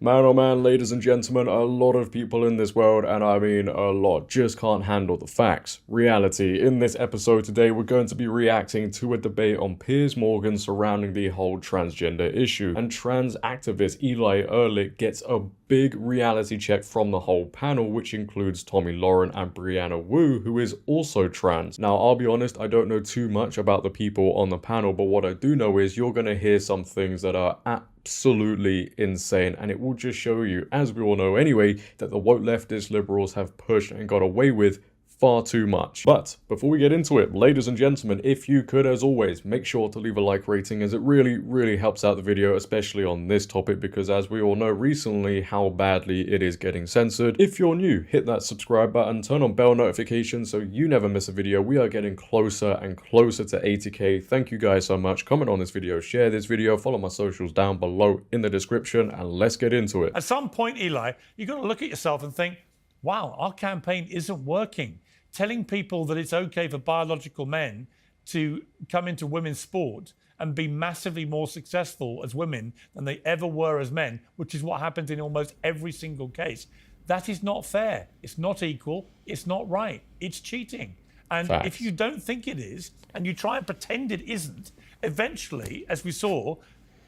Man, oh man, ladies and gentlemen, a lot of people in this world, and I mean a lot, just can't handle the facts. Reality. In this episode today, we're going to be reacting to a debate on Piers Morgan surrounding the whole transgender issue, and trans activist Eli Ehrlich gets a big reality check from the whole panel, which includes Tommy Lauren and Brianna Wu, who is also trans. Now, I'll be honest, I don't know too much about the people on the panel, but what I do know is you're going to hear some things that are absolutely insane, and it will just show you, as we all know anyway, that the woke leftist liberals have pushed and got away with far too much. But before we get into it, ladies and gentlemen, if you could, as always, make sure to leave a like rating, as it really helps out the video, especially on this topic, because as we all know recently how badly it is getting censored. If you're new, hit that subscribe button, turn on bell notifications so you never miss a video. We are getting closer and closer to 80k. Thank you guys so much. Comment on this video, share this video, follow my socials down below in the description, and let's get into it. At some point, Eli, you've got to look at yourself and think, wow, our campaign isn't working. Telling people that it's okay for biological men to come into women's sport and be massively more successful as women than they ever were as men, which is what happens in almost every single case. That is not fair. It's not equal. It's not right. It's cheating. And Facts. if you don't think it is, and you try and pretend it isn't, eventually, as we saw,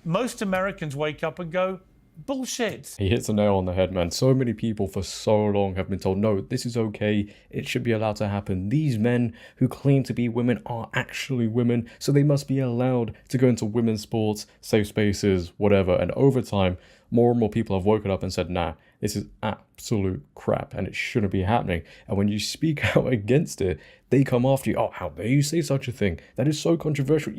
most Americans wake up and go, bullshit. He hits the nail on the head, man. So many people for so long have been told, no, this is okay. It should be allowed to happen. These men who claim to be women are actually women, so they must be allowed to go into women's sports, safe spaces, whatever. And over time, more and more people have woken up and said, nah, this is absolute crap and it shouldn't be happening. And when you speak out against it, they come after you. Oh, how dare you say such a thing? That is so controversial.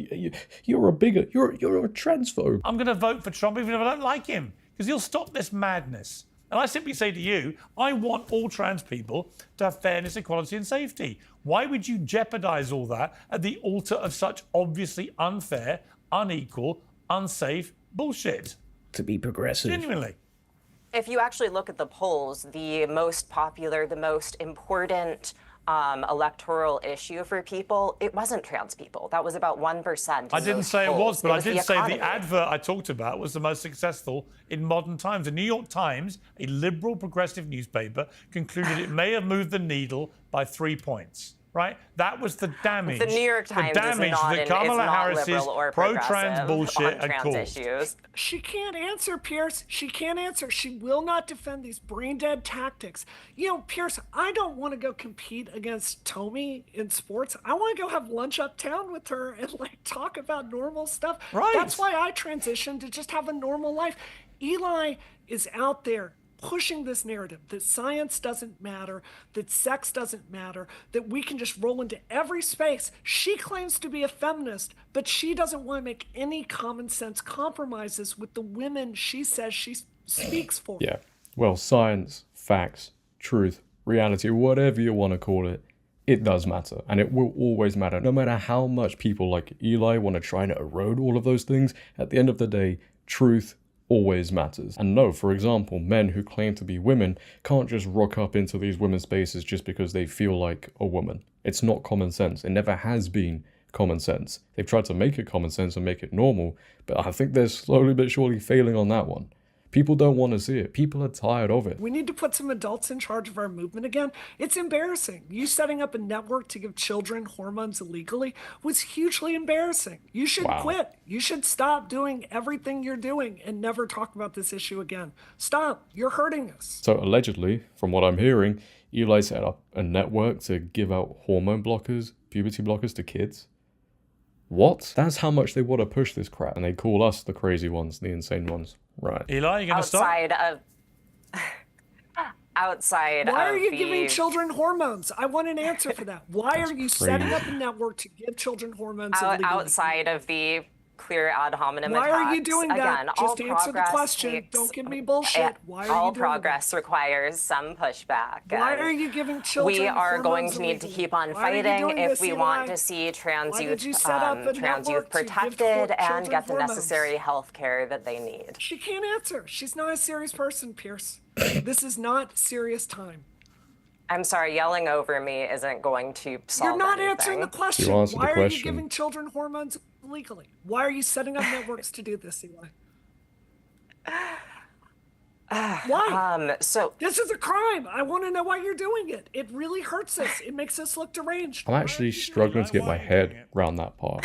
You're a bigot. You're a transphobe. I'm going to vote for Trump even if I don't like him, because he'll stop this madness. And I simply say to you, I want all trans people to have fairness, equality and safety. Why would you jeopardize all that at the altar of such obviously unfair, unequal, unsafe bullshit? To be progressive. Genuinely. If you actually look at the polls, the most popular, the most important electoral issue for people, it wasn't trans people. That was about 1%. I didn't say it was, but I did say the advert I talked about was the most successful in modern times. The New York Times, a liberal progressive newspaper, concluded it may have moved the needle by 3 points. Right? That was the damage. The New York Times the damage is not, that Kamala Harris's pro-trans bullshit had caused. Issues. She can't answer, Piers. She can't answer. She will not defend these brain-dead tactics. You know, Piers, I don't want to go compete against Tommy in sports. I want to go have lunch uptown with her and, like, talk about normal stuff. Right. That's why I transitioned to just have a normal life. Eli is out there pushing this narrative that science doesn't matter, that sex doesn't matter, that we can just roll into every space. She claims to be a feminist, but she doesn't want to make any common sense compromises with the women she says she speaks for. Yeah. Well, science, facts, truth, reality, whatever you want to call it, it does matter. And it will always matter. No matter how much people like Eli want to try and erode all of those things, at the end of the day, truth always matters. And no, for example, men who claim to be women can't just rock up into these women's spaces just because they feel like a woman. It's not common sense. It never has been common sense. They've tried to make it common sense and make it normal, but I think they're slowly but surely failing on that one. People don't want to see it. People are tired of it. We need to put some adults in charge of our movement again. It's embarrassing. You setting up a network to give children hormones illegally was hugely embarrassing. You should quit. You should stop doing everything you're doing and never talk about this issue again. Stop. You're hurting us. So allegedly, from what I'm hearing, Eli set up a network to give out hormone blockers, puberty blockers to kids. What? That's how much they want to push this crap. And they call us the crazy ones, the insane ones. Right. Eli, you going to stop? Outside Why of are you giving children hormones? I want an answer for that. Why are you setting up a network to give children hormones illegally? Outside of the clear ad hominem Why attacks. are you doing that? Again, Just answer the question. Don't give me bullshit. Why are you all doing progress requires some pushback. Why are you giving children We are going to hormones need to illegally? keep on Why are you fighting doing if this, we Eli? want to see trans Why youth, did you set up a network to give protected and children get the hormones? necessary health care that they need. She can't answer. She's not a serious person, Piers. This is not serious time. I'm sorry, yelling over me isn't going to solve You're not anything. answering the question. You answered the Why are you question. giving children hormones illegally? Why are you setting up networks to do this, Eli? Why? So This is a crime. I want to know why you're doing it. It really hurts us. It makes us look deranged. I'm actually struggling to get my head around that part.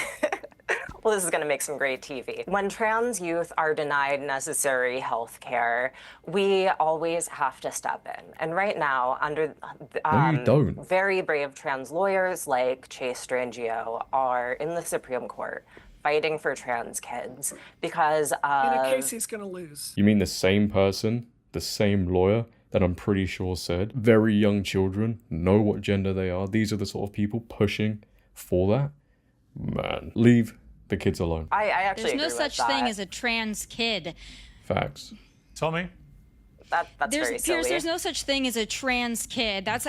well, this is going to make some great TV. When trans youth are denied necessary health care, we always have to step in. And right now, under you don't. very brave trans lawyers like Chase Strangio are in the Supreme Court fighting for trans kids because In a of case he's going to lose. You mean the same person, the same lawyer that I'm pretty sure said very young children know what gender they are? These are the sort of people pushing for that? Man, leave the kids alone. I actually There's no agree such with thing that. as a trans kid. Facts. Tommy? That's very silly. Piers, there's no such thing as a trans kid. That's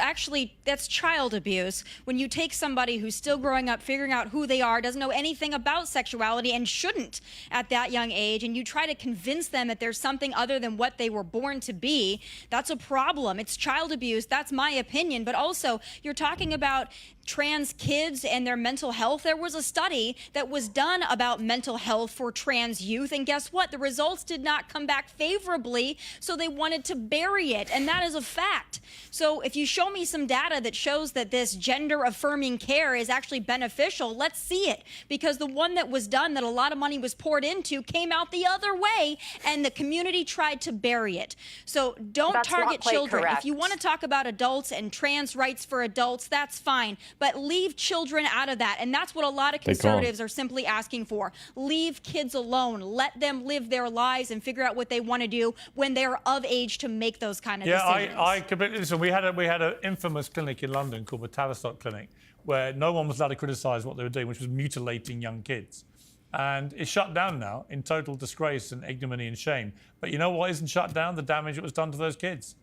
child abuse. When you take somebody who's still growing up, figuring out who they are, doesn't know anything about sexuality and shouldn't at that young age, and you try to convince them that there's something other than what they were born to be, that's a problem. It's child abuse. That's my opinion. But also, you're talking about trans kids and their mental health. There was a study that was done about mental health for trans youth, and guess what? The results did not come back favorably, so they wanted to bury it, and that is a fact. So if you show me some data that shows that this gender-affirming care is actually beneficial, let's see it, because the one that was done that a lot of money was poured into came out the other way, and the community tried to bury it. So don't That's not target quite children. correct. If you want to talk about adults and trans rights for adults, that's fine. But leave children out of that. And that's what a lot of They can't. conservatives are simply asking for. Leave kids alone. Let them live their lives and figure out what they want to do when they're of age to make those kind of decisions. I completely listen. We had an infamous clinic in London called the Tavistock Clinic, where no one was allowed to criticise what they were doing, which was mutilating young kids. And it's shut down now in total disgrace and ignominy and shame. But you know what isn't shut down? The damage that was done to those kids.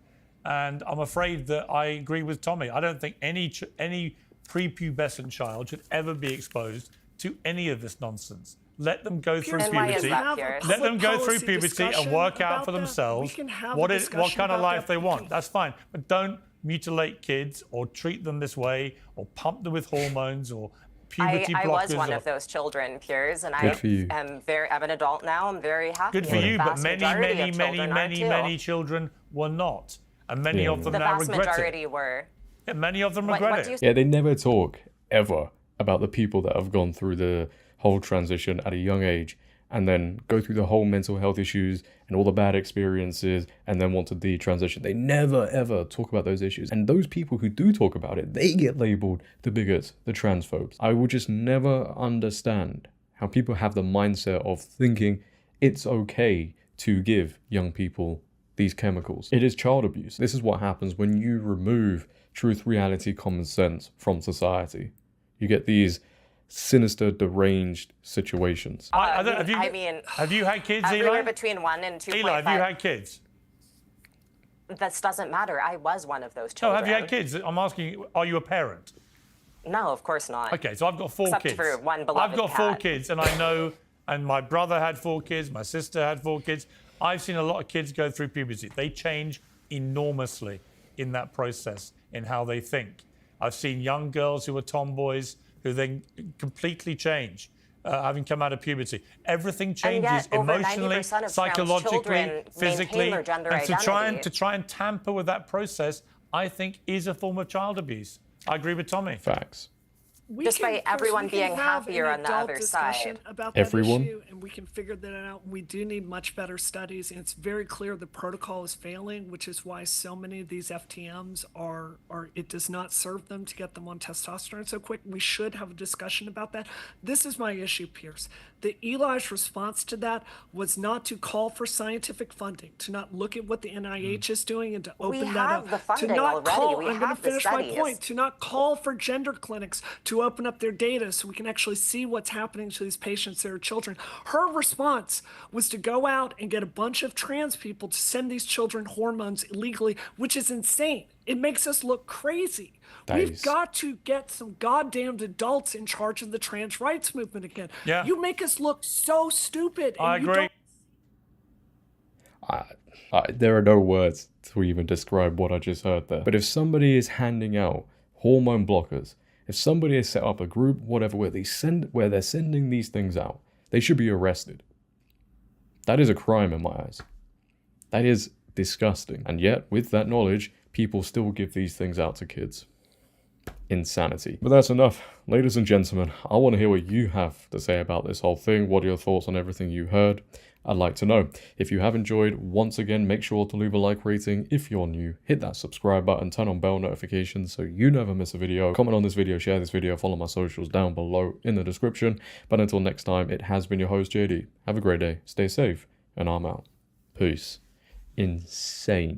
And I'm afraid that I agree with Tommy. I don't think any prepubescent child should ever be exposed to any of this nonsense. Let them go through And why is puberty. that, Piers? Let them go through Policy puberty and discussion work out about for that. themselves We can have a what discussion kind of about life that. they want. That's fine. But don't mutilate kids or treat them this way or pump them with hormones or puberty I blockers. was one or- of those children, Piers, and Good for you. I'm an adult now. I'm very happy. Good for The you, but vast many, majority many, of many, children are many, too. many children were not. And many Yeah, of them The now vast regret majority it. were. Yeah, many of them What regret do you it. Yeah, they never talk, ever, about the people that have gone through the whole transition at a young age and then go through the whole mental health issues and all the bad experiences and then want to detransition. They never, ever talk about those issues. And those people who do talk about it, they get labeled the bigots, the transphobes. I will just never understand how people have the mindset of thinking it's okay to give young people these chemicals. It is child abuse. This is what happens when you remove truth, reality, common sense from society. You get these sinister, deranged situations. Have you had kids, we Eli? were between 1 and 2.5. Eli, have you had kids? This doesn't matter. I was one of those No, children. have you had kids? I'm asking you, are you a parent? No, of course not. Okay, so I've got four Except kids. for one I've beloved got four cat. kids, and I know, and my brother had 4 kids, my sister had 4 kids. I've seen a lot of kids go through puberty. They change enormously in that process, in how they think. I've seen young girls who are tomboys who then completely change, having come out of puberty. Everything changes yet, over emotionally, 90% of trans psychologically, children maintain physically. their gender And to identity. try and tamper with that process, I think is a form of child abuse. I agree with Tommy. Facts. Despite everyone being happier on the other side. About that Everyone? issue, and we can figure that out. We do need much better studies, and it's very clear the protocol is failing, which is why so many of these FTMs are it does not serve them to get them on testosterone so quick. We should have a discussion about that. This is my issue, Piers. The Eli's response to that was not to call for scientific funding, to not look at what the NIH is doing and to open that have up. the funding to not already. call, We I'm going to have the finish my studies. point. To not call for gender clinics to open up their data so we can actually see what's happening to these patients that are children. Her response was to go out and get a bunch of trans people to send these children hormones illegally, which is insane. It makes us look crazy. We've Nice. got to get some goddamned adults in charge of the trans rights movement again. Yeah. You make us look so stupid. And I you agree. don't There are no words to even describe what I just heard there. But if somebody is handing out hormone blockers, if somebody has set up a group, whatever, where they're sending these things out, they should be arrested. That is a crime in my eyes. That is disgusting. And yet, with that knowledge, people still give these things out to kids. Insanity. But that's enough. Ladies and gentlemen, I want to hear what you have to say about this whole thing. What are your thoughts on everything you heard? I'd like to know. If you have enjoyed, once again, make sure to leave a like rating. If you're new, hit that subscribe button, turn on bell notifications so you never miss a video. Comment on this video, share this video, follow my socials down below in the description. But until next time, it has been your host, JD. Have a great day, stay safe, and I'm out. Peace. Insane.